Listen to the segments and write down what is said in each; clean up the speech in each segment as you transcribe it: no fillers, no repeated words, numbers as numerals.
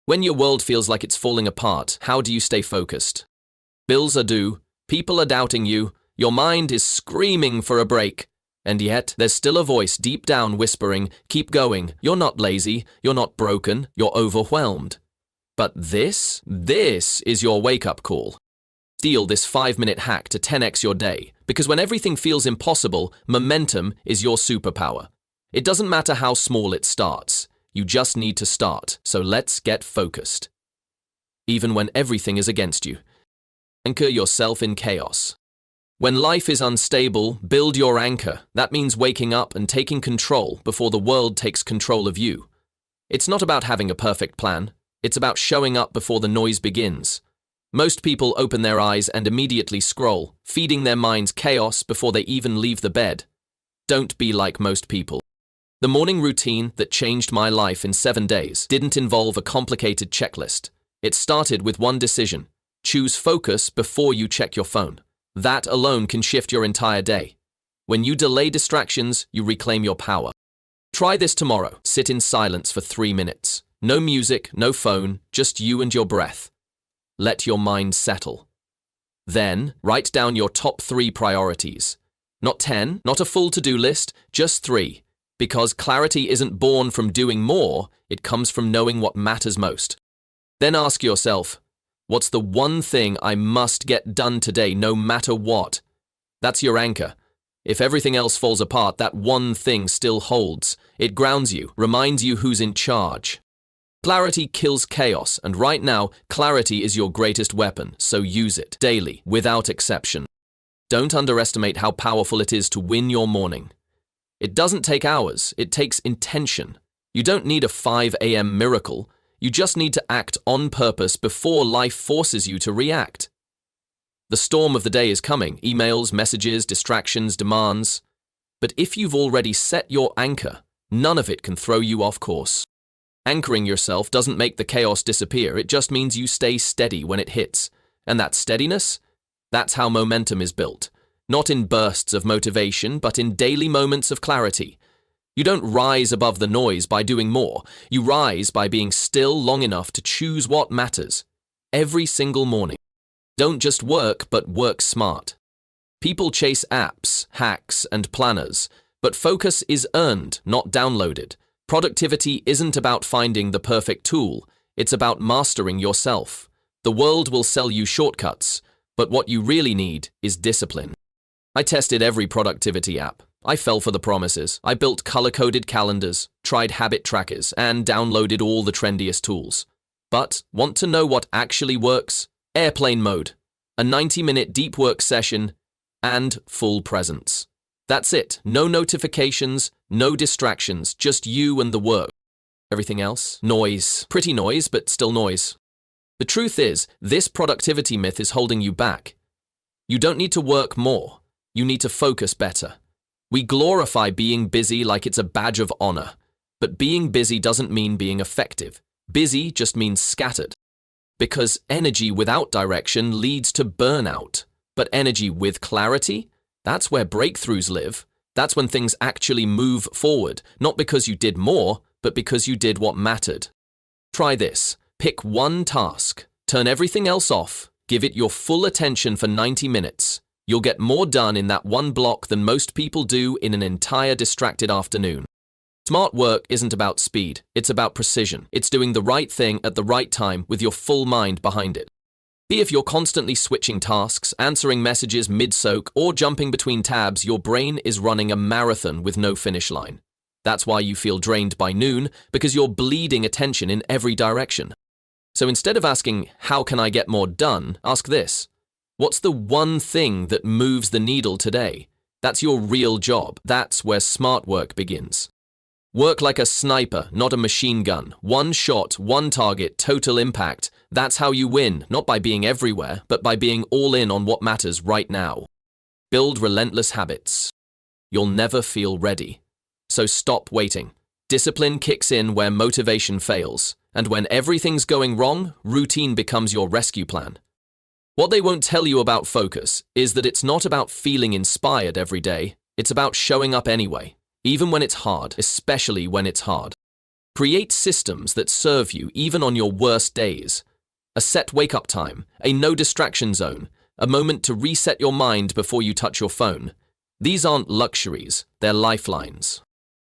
When your world feels like it's falling apart, how do you stay focused? Bills are due, people are doubting you, your mind is screaming for a break. And yet, there's still a voice deep down whispering, keep going, you're not lazy, you're not broken, you're overwhelmed. But this is your wake-up call. Steal this 5-minute hack to 10x your day, because when everything feels impossible, momentum is your superpower. It doesn't matter how small it starts, you just need to start, so let's get focused. Even when everything is against you. Anchor yourself in chaos. When life is unstable, build your anchor. That means waking up and taking control before the world takes control of you. It's not about having a perfect plan. It's about showing up before the noise begins. Most people open their eyes and immediately scroll, feeding their minds chaos before they even leave the bed. Don't be like most people. The morning routine that changed my life in 7 days didn't involve a complicated checklist. It started with one decision. Choose focus before you check your phone. That alone can shift your entire day. When you delay distractions, you reclaim your power. Try this tomorrow. Sit in silence for 3 minutes. No music, no phone, just you and your breath. Let your mind settle. Then, write down your top 3 priorities. Not 10, not a full to-do list, just 3. Because clarity isn't born from doing more, it comes from knowing what matters most. Then ask yourself, what's the one thing I must get done today, no matter what? That's your anchor. If everything else falls apart, that one thing still holds. It grounds you, reminds you who's in charge. Clarity kills chaos, and right now, clarity is your greatest weapon, so use it daily, without exception. Don't underestimate how powerful it is to win your morning. It doesn't take hours, it takes intention. You don't need a 5 a.m. miracle. You just need to act on purpose before life forces you to react. The storm of the day is coming, emails, messages, distractions, demands. But if you've already set your anchor, none of it can throw you off course. Anchoring yourself doesn't make the chaos disappear, it just means you stay steady when it hits. And that steadiness? That's how momentum is built. Not in bursts of motivation, but in daily moments of clarity. You don't rise above the noise by doing more. You rise by being still long enough to choose what matters. Every single morning. Don't just work, but work smart. People chase apps, hacks, and planners, but focus is earned, not downloaded. Productivity isn't about finding the perfect tool. It's about mastering yourself. The world will sell you shortcuts, but what you really need is discipline. I tested every productivity app. I fell for the promises. I built color-coded calendars, tried habit trackers, and downloaded all the trendiest tools. But want to know what actually works? Airplane mode, a 90-minute deep work session, and full presence. That's it. No notifications, no distractions, just you and the work. Everything else? Noise. Pretty noise, but still noise. The truth is, this productivity myth is holding you back. You don't need to work more. You need to focus better. We glorify being busy like it's a badge of honor. But being busy doesn't mean being effective. Busy just means scattered. Because energy without direction leads to burnout. But energy with clarity? That's where breakthroughs live. That's when things actually move forward, not because you did more, but because you did what mattered. Try this. Pick one task, turn everything else off, give it your full attention for 90 minutes. You'll get more done in that one block than most people do in an entire distracted afternoon. Smart work isn't about speed, it's about precision. It's doing the right thing at the right time with your full mind behind it. If you're constantly switching tasks, answering messages mid-soak, or jumping between tabs, your brain is running a marathon with no finish line. That's why you feel drained by noon, because you're bleeding attention in every direction. So instead of asking, how can I get more done, ask this. What's the one thing that moves the needle today? That's your real job. That's where smart work begins. Work like a sniper, not a machine gun. One shot, one target, total impact. That's how you win, not by being everywhere, but by being all in on what matters right now. Build relentless habits. You'll never feel ready. So stop waiting. Discipline kicks in where motivation fails. And when everything's going wrong, routine becomes your rescue plan. What they won't tell you about focus is that it's not about feeling inspired every day. It's about showing up anyway. Even when it's hard, especially when it's hard. Create systems that serve you even on your worst days. A set wake-up time, a no-distraction zone, a moment to reset your mind before you touch your phone. These aren't luxuries, they're lifelines.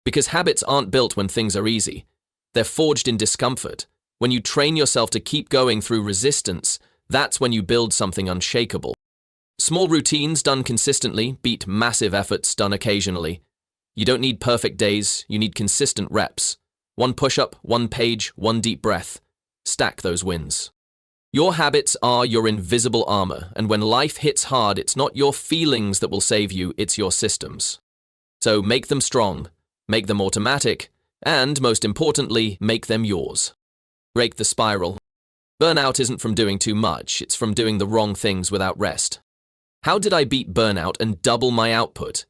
Because habits aren't built when things are easy. They're forged in discomfort. When you train yourself to keep going through resistance, that's when you build something unshakable. Small routines done consistently beat massive efforts done occasionally. You don't need perfect days, you need consistent reps. One push-up, one page, one deep breath. Stack those wins. Your habits are your invisible armor, and when life hits hard, it's not your feelings that will save you, it's your systems. So make them strong, make them automatic, and, most importantly, make them yours. Break the spiral. Burnout isn't from doing too much, it's from doing the wrong things without rest. How did I beat burnout and double my output?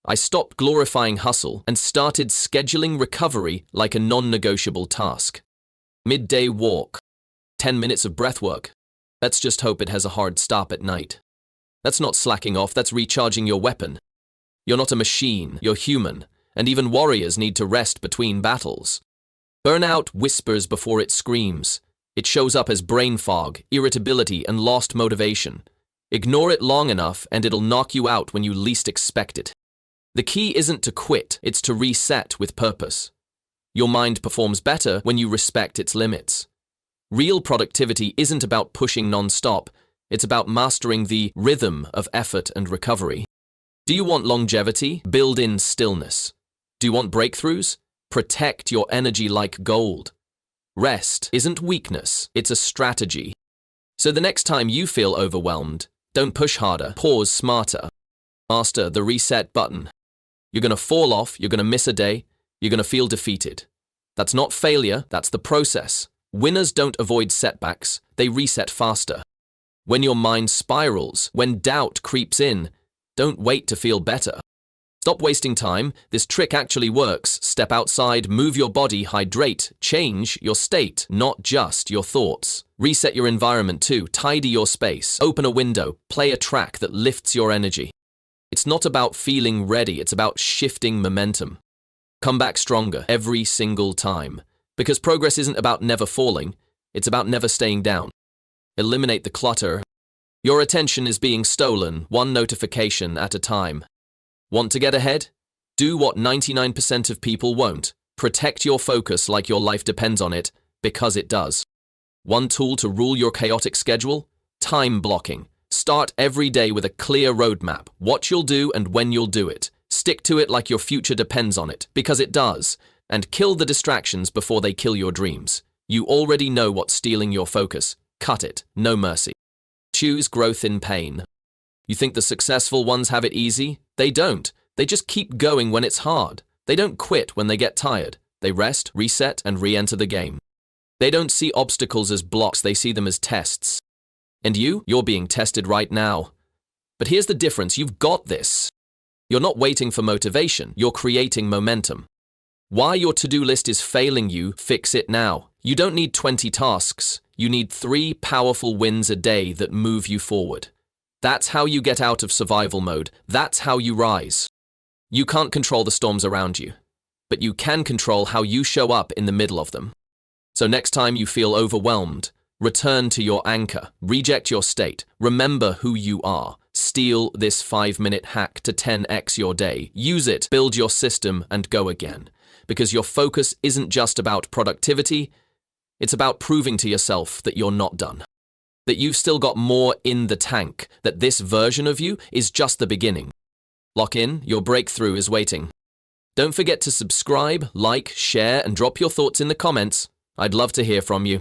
I stopped glorifying hustle and started scheduling recovery like a non-negotiable task. Midday walk. 10 minutes of breath work. Let's just hope it has a hard stop at night. That's not slacking off, that's recharging your weapon. You're not a machine, you're human, and even warriors need to rest between battles. Burnout whispers before it screams. It shows up as brain fog, irritability, and lost motivation. Ignore it long enough and it'll knock you out when you least expect it. The key isn't to quit, it's to reset with purpose. Your mind performs better when you respect its limits. Real productivity isn't about pushing non-stop, it's about mastering the rhythm of effort and recovery. Do you want longevity? Build in stillness. Do you want breakthroughs? Protect your energy like gold. Rest isn't weakness, it's a strategy. So the next time you feel overwhelmed, don't push harder, pause smarter. Master the reset button. You're going to fall off, you're going to miss a day, you're going to feel defeated. That's not failure, that's the process. Winners don't avoid setbacks, they reset faster. When your mind spirals, when doubt creeps in, don't wait to feel better. Stop wasting time, this trick actually works. Step outside, move your body, hydrate, change your state, not just your thoughts. Reset your environment too, tidy your space, open a window, play a track that lifts your energy. It's not about feeling ready, it's about shifting momentum. Come back stronger every single time. Because progress isn't about never falling, it's about never staying down. Eliminate the clutter. Your attention is being stolen, one notification at a time. Want to get ahead? Do what 99% of people won't. Protect your focus like your life depends on it, because it does. One tool to rule your chaotic schedule? Time blocking. Start every day with a clear roadmap, what you'll do and when you'll do it. Stick to it like your future depends on it, because it does. And kill the distractions before they kill your dreams. You already know what's stealing your focus. Cut it, no mercy. Choose growth in pain. You think the successful ones have it easy? They don't. They just keep going when it's hard. They don't quit when they get tired. They rest, reset, and re-enter the game. They don't see obstacles as blocks, they see them as tests. And you're being tested right now. But here's the difference, you've got this. You're not waiting for motivation, you're creating momentum. Why your to-do list is failing you, fix it now. You don't need 20 tasks, you need 3 powerful wins a day that move you forward. That's how you get out of survival mode, that's how you rise. You can't control the storms around you, but you can control how you show up in the middle of them. So next time you feel overwhelmed, return to your anchor, reject your state, remember who you are. Steal this 5-minute hack to 10x your day. Use it, build your system, and go again. Because your focus isn't just about productivity, it's about proving to yourself that you're not done. That you've still got more in the tank, that this version of you is just the beginning. Lock in, your breakthrough is waiting. Don't forget to subscribe, like, share, and drop your thoughts in the comments. I'd love to hear from you.